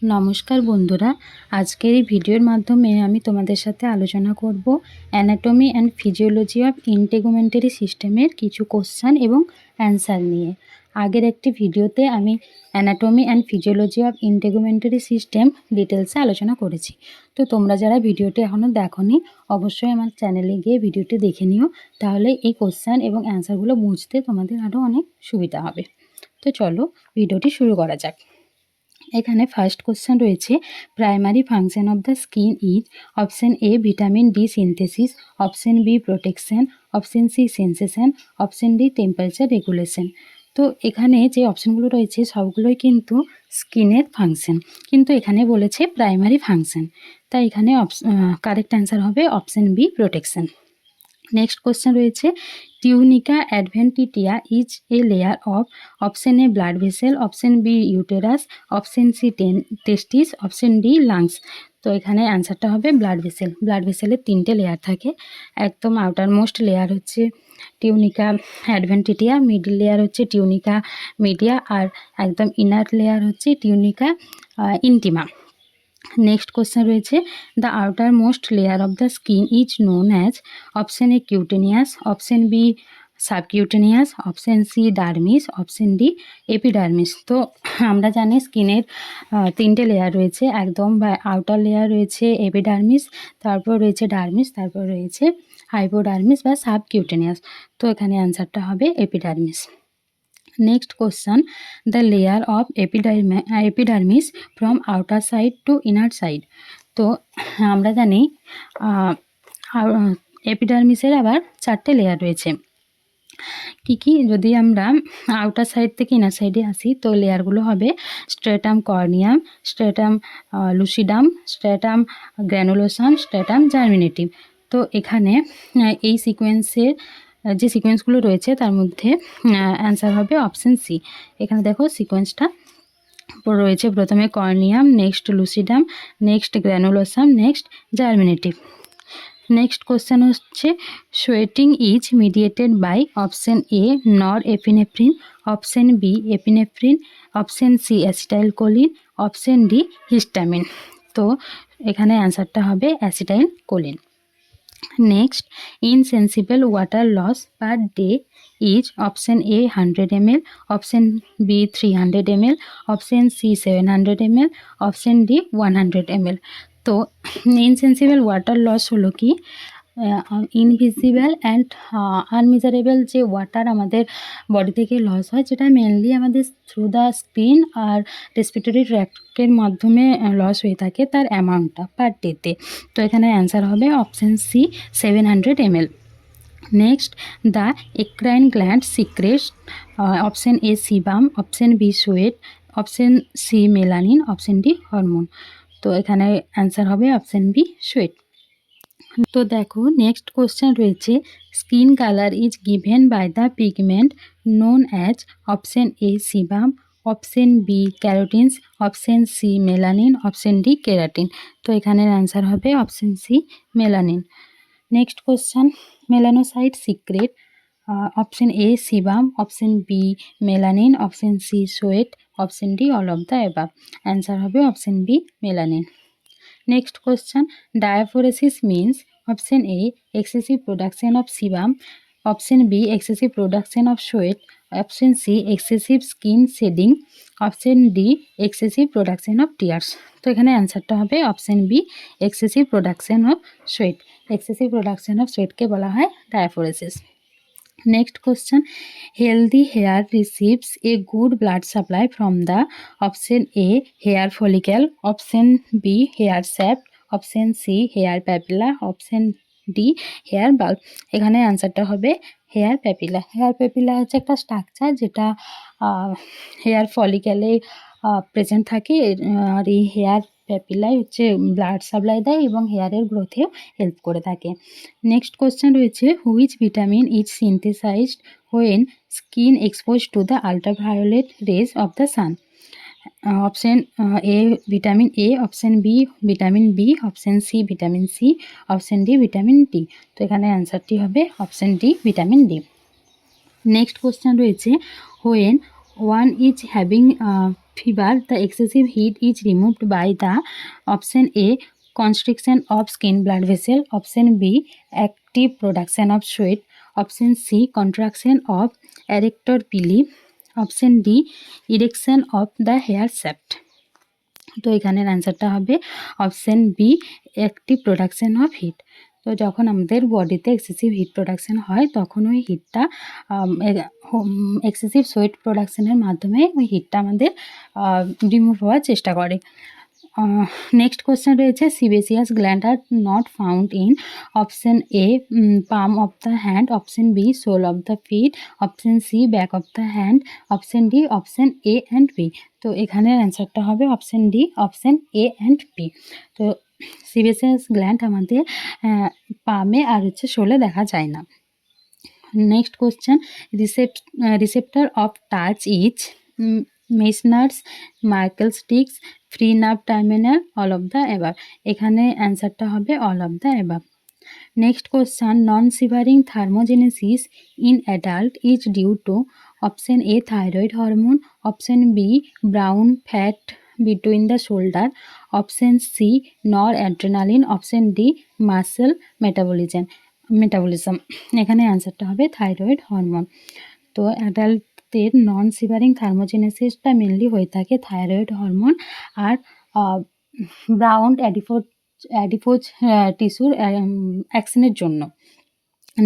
নমস্কার বন্ধুরা, আজকের এই ভিডিওর মাধ্যমে আমি তোমাদের সাথে আলোচনা করব anatomy and physiology of integumentary সিস্টেমের কিছু কোশ্চেন এবং অ্যান্সার নিয়ে। আগের একটি ভিডিওতে আমি anatomy and physiology of integumentary system ডিটেলসে আলোচনা করেছি। তো তোমরা যারা ভিডিওটি এখনও দেখোনি, অবশ্যই আমার চ্যানেলে গিয়ে ভিডিওটি দেখে নিও, তাহলে এই কোশ্চেন এবং অ্যান্সারগুলো বুঝতে তোমাদের আরও অনেক সুবিধা হবে। তো চলো ভিডিওটি শুরু করা যাক। এখানে ফার্স্ট কোশ্চেন রয়েছে, primary function of the skin is option A vitamin D synthesis, option B protection, option C sensation, option D temperature regulation. তো এখানে যে অপশনগুলো রয়েছে সবগুলোই কিন্তু স্কিনের ফাংশন, কিন্তু এখানে বলেছে প্রাইমারি ফাংশন, তাই এখানে কারেক্ট অ্যান্সার হবে option B protection. Next question রয়েছে, tunica adventitia is a layer of option A blood vessel, option B uterus, option C testis, option D lungs. তো এখানে অ্যান্সারটা হবে ব্লাড ভেসেল। ব্লাড ভেসেলের 3টে layer থাকে। একদম আউটার মোস্ট লেয়ার হচ্ছে tunica adventitia, middle layer হচ্ছে টিউনিকা মিডিয়া, আর একদম ইনার লেয়ার হচ্ছে টিউনিকা ইন্টিমা। নেক্সট কোশ্চেন রয়েছে, the outermost layer of the skin is known as option A cutaneous, option B subcutaneous, option C dermis, option D epidermis. তো আমরা জানি স্কিনের 3টে লেয়ার রয়েছে। একদম আউটার লেয়ার রয়েছে এপিডার্মিস, তারপর রয়েছে ডার্মিস, তারপর রয়েছে হাইপোডার্মিস বা সাবকিউটেনিয়াস। তো এখানে অ্যান্সারটা হবে epidermis. Next question, the layer of epidermis from outer side to inner side. তো আমরা জানি এপিডার্মিসের আবার 4টে লেয়ার রয়েছে। কি যদি আমরা আউটার সাইড থেকে ইনার সাইডে আসি, তো লেয়ারগুলো হবে স্ট্রেটাম কর্নিয়াম, স্ট্রেটাম লুসিডাম, স্ট্রেটাম গ্র্যানুলোসাম, স্ট্রেটাম জার্মিনেটিভ। তো এখানে এই সিকোয়েন্সের যে সিকোয়েন্সগুলো রয়েছে তার মধ্যে অ্যান্সার হবে অপশন সি। এখানে দেখো সিকোয়েন্সটা রয়েছে, প্রথমে corneum, next lucidum, next granulosum, next germinative. Next question হচ্ছে, sweating is mediated by option A nor epinephrine, option B epinephrine, option C acetyl choline, option D histamine. তো এখানে অ্যান্সারটা হবে acetyl choline. Next, insensible water loss per day is option A 100 ml, option B 300 ml, option C 700 ml, option D 100 ml। তো insensible water loss হলো কি, invisible and আনমেজারেবল যে water আমাদের body থেকে লস হয়, যেটা মেনলি আমাদের থ্রু দ্য স্কিন আর রেসপিরেটরি ট্র্যাক্টের মাধ্যমে লস হয়ে থাকে, তার অ্যামাউন্টটা পার ডেতে। তো এখানে অ্যান্সার হবে option C 700 ml। Next, the eccrine gland secretes option A sebum, option B sweat, option C melanin, option D hormone. তো এখানে অ্যান্সার হবে অপশন বি সোয়েট। তো দেখো নেক্সট কোশ্চেন রয়েছে, skin colour is given by the pigment known as option A sebum, option B carotenes, option C melanin, option D keratin. তো এখানের answer হবে option C melanin. Next question, melanocyte secrete option A sebum, option B melanin, option C sweat, option D all of the above. Answer হবে option B melanin. Next question, diaphoresis means option A excessive production of sebum, option B excessive production of sweat, option C excessive skin shedding, option D excessive production of tears। তো এখানে অ্যান্সারটা হবে option B excessive production of sweat। excessive production of sweat কে বলা হয় diaphoresis। Next question, healthy hair receives a good blood supply from the option A hair follicle, option B hair shaft, option C hair papilla, option D hair bulb। এখানে অ্যান্সারটা হবে hair papilla. Hair papilla হচ্ছে একটা structure যেটা hair ফলিক্যালে present থাকে, আর এই hair প্যাপিলাই হচ্ছে blood supply দেয় এবং হেয়ারের গ্রোথেও হেল্প করে থাকে। নেক্সট কোশ্চেন রয়েছে, which vitamin is synthesised when skin expose to the ultraviolet rays of the sun. Option A vitamin A, option B vitamin B, option C vitamin C, option D vitamin D. তো এখানে অ্যান্সারটি হবে option D vitamin D. Next question রয়েছে, when one is having fever, the excessive heat is removed by the option A, constriction of skin blood vessel, option B, active production of sweat, option C, contraction of erector pili, option D, erection of the hair shaft। তো এখানের অ্যান্সারটা হবে option B, active production of heat. তো যখন আমাদের বডিতে excessive hit production হয় তখন ওই হিটটা এক্সেসিভ সোয়েট প্রোডাকশানের মাধ্যমে ওই হিটটা আমাদের রিমুভ হওয়ার চেষ্টা করে। নেক্সট কোয়েশ্চেন রয়েছে, sebaceous gland are not found in option A, palm of the hand, option B, sole of the feet, option C, back of the hand, option D, option A and B. তো এখানের অ্যান্সারটা হবে option D, option A and B. তো sebaceous gland আমাদের পামে আর সোলে দেখা যায় না। Next question, receptor of touch is Meissner's, Merkel sticks, free nerve terminal, all of the above. এখানে অ্যান্সারটা হবে all of the above. Next question, non shivering thermogenesis in adult is due to option A, thyroid hormone, option B, brown fat between the shoulder, option C, nor adrenaline, option D, muscle metabolism. এখানে অ্যান্সারটা হবে thyroid hormone. তো অ্যাডাল্টদের নন সিভারিং থার্মোজেনেসিসটা mainly হয়ে থাকে thyroid hormone আর brown adipose টিস্যুর অ্যাকশনের জন্য।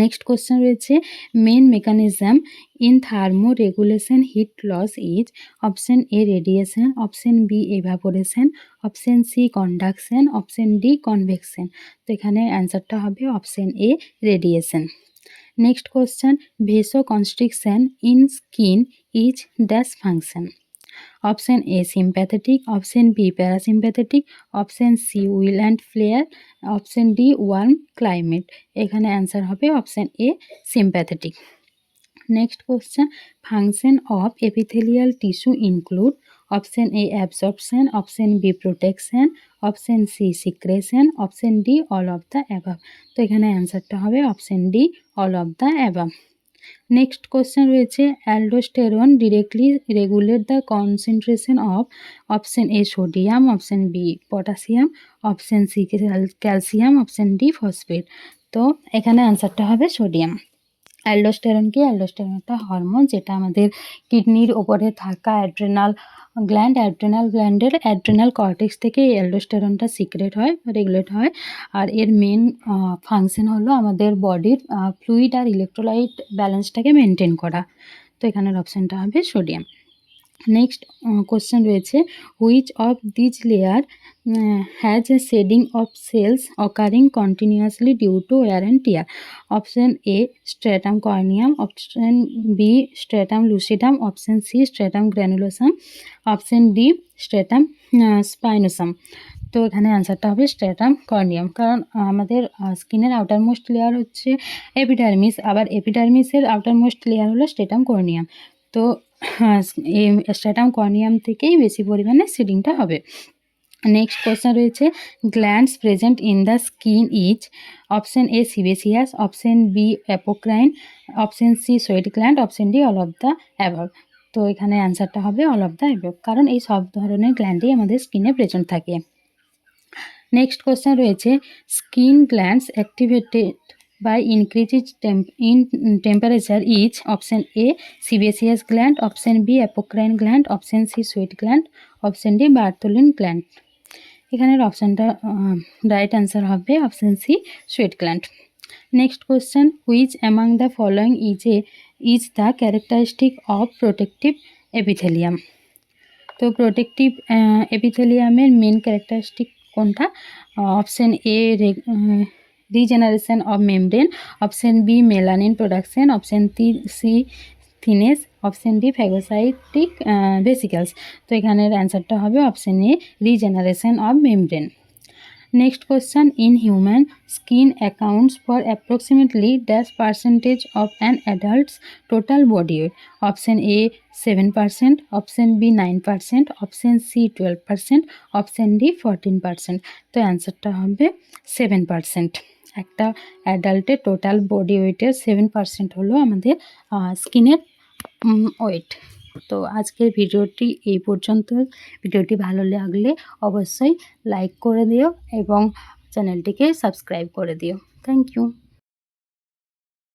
নেক্সট কোয়েশ্চেন রয়েছে, main mechanism in thermo regulation heat loss is option A, radiation, option B, evaporation, option C, conduction, option D, convection. তো এখানে অ্যান্সারটা হবে option A, radiation. Next question, vaso constriction in skin is dash function, option A, sympathetic, option B, parasympathetic, option C, wheal and flare, option D, warm climate. এখানে answer হবে option A, sympathetic. Next question, function of epithelial tissue include option A, absorption, option B, protection, option C, secretion, option D, all of the above. তো এখানে অ্যান্সারটা হবে option D, all of the above. Next question রয়েছে, aldosterone directly regulate the concentration of option A, sodium, option B, potassium, option C, calcium, option D, phosphate. তো এখানে অ্যান্সারটা হবে sodium. Aldosterone কি? অ্যালডোস্টেরন একটা হরমোন যেটা আমাদের কিডনির ওপরে থাকা অ্যাড্রেনাল গ্ল্যান্ডের অ্যাড্রেনাল কর্টেক্স থেকে এই অ্যালডোস্টেরনটা সিক্রেট হয়, রেগুলেট হয়। আর এর মেন ফাংশন হলো আমাদের বডির ফ্লুইড আর ইলেকট্রোলাইট ব্যালেন্সটাকে মেনটেন করা। তো এখানের অপশানটা হবে সোডিয়াম। নেক্সট কোশ্চেন রয়েছে, which of these layer has a shedding of cells occurring continuously due to wear and tear, option A, stratum corneum, option B, stratum lucidum, option C, stratum granulosum, option D, stratum spinosum. তো এখানে অ্যান্সারটা হবে stratum corneum, কারণ আমাদের স্কিনের outermost layer হচ্ছে epidermis, আবার এপিডার্মিসের আউটার মোস্ট লেয়ার হলো স্ট্রেটাম কর্নিয়াম। তো এই স্ট্রেটাম কর্নিয়াম থেকেই বেশি পরিমাণে শেডিংটা হবে। নেক্সট কোয়েশ্চেন রয়েছে, glands present in the skin is option A, sebaceous, option B, apocrine, option C, sweat gland, option D, all of the above. তো এখানে অ্যান্সারটা হবে অল অফ দ্য অ্যাবভ, কারণ এই সব ধরনের গ্ল্যান্ডই আমাদের স্কিনে প্রেজেন্ট থাকে। নেক্সট কোয়েশ্চেন রয়েছে, skin glands activated by increased in temperature is option A, sebaceous gland, option B, apocrine gland, option C, sweat gland, option D, Bartholin gland। এখানের অপশানটা রাইট অ্যান্সার হবে option C, sweat gland. Next question, which among the following is the characteristic of protective epithelium. তো protective এপিথেলিয়ামের main characteristic কোনটা? Option A, regeneration of membrane, option B, melanin production, option C, thinness, option D, phagocytic vesicles. তো এখানের অ্যান্সারটা হবে option A, regeneration of membrane. Next question, in human skin accounts for approximately dash percentage of an adult's total body wait, option A 7%, option B 9%, option C 12%, option D 14%। তো অ্যান্সারটা হবে 7%। একটা অ্যাডাল্টের total body ওয়েটের 7% হলো আমাদের স্কিনের wait. তো আজকের ভিডিওটি এই পর্যন্তই। ভিডিওটি ভালো লাগলে অবশ্যই লাইক করে দিও এবং চ্যানেলটিকে সাবস্ক্রাইব করে দিও। Thank you.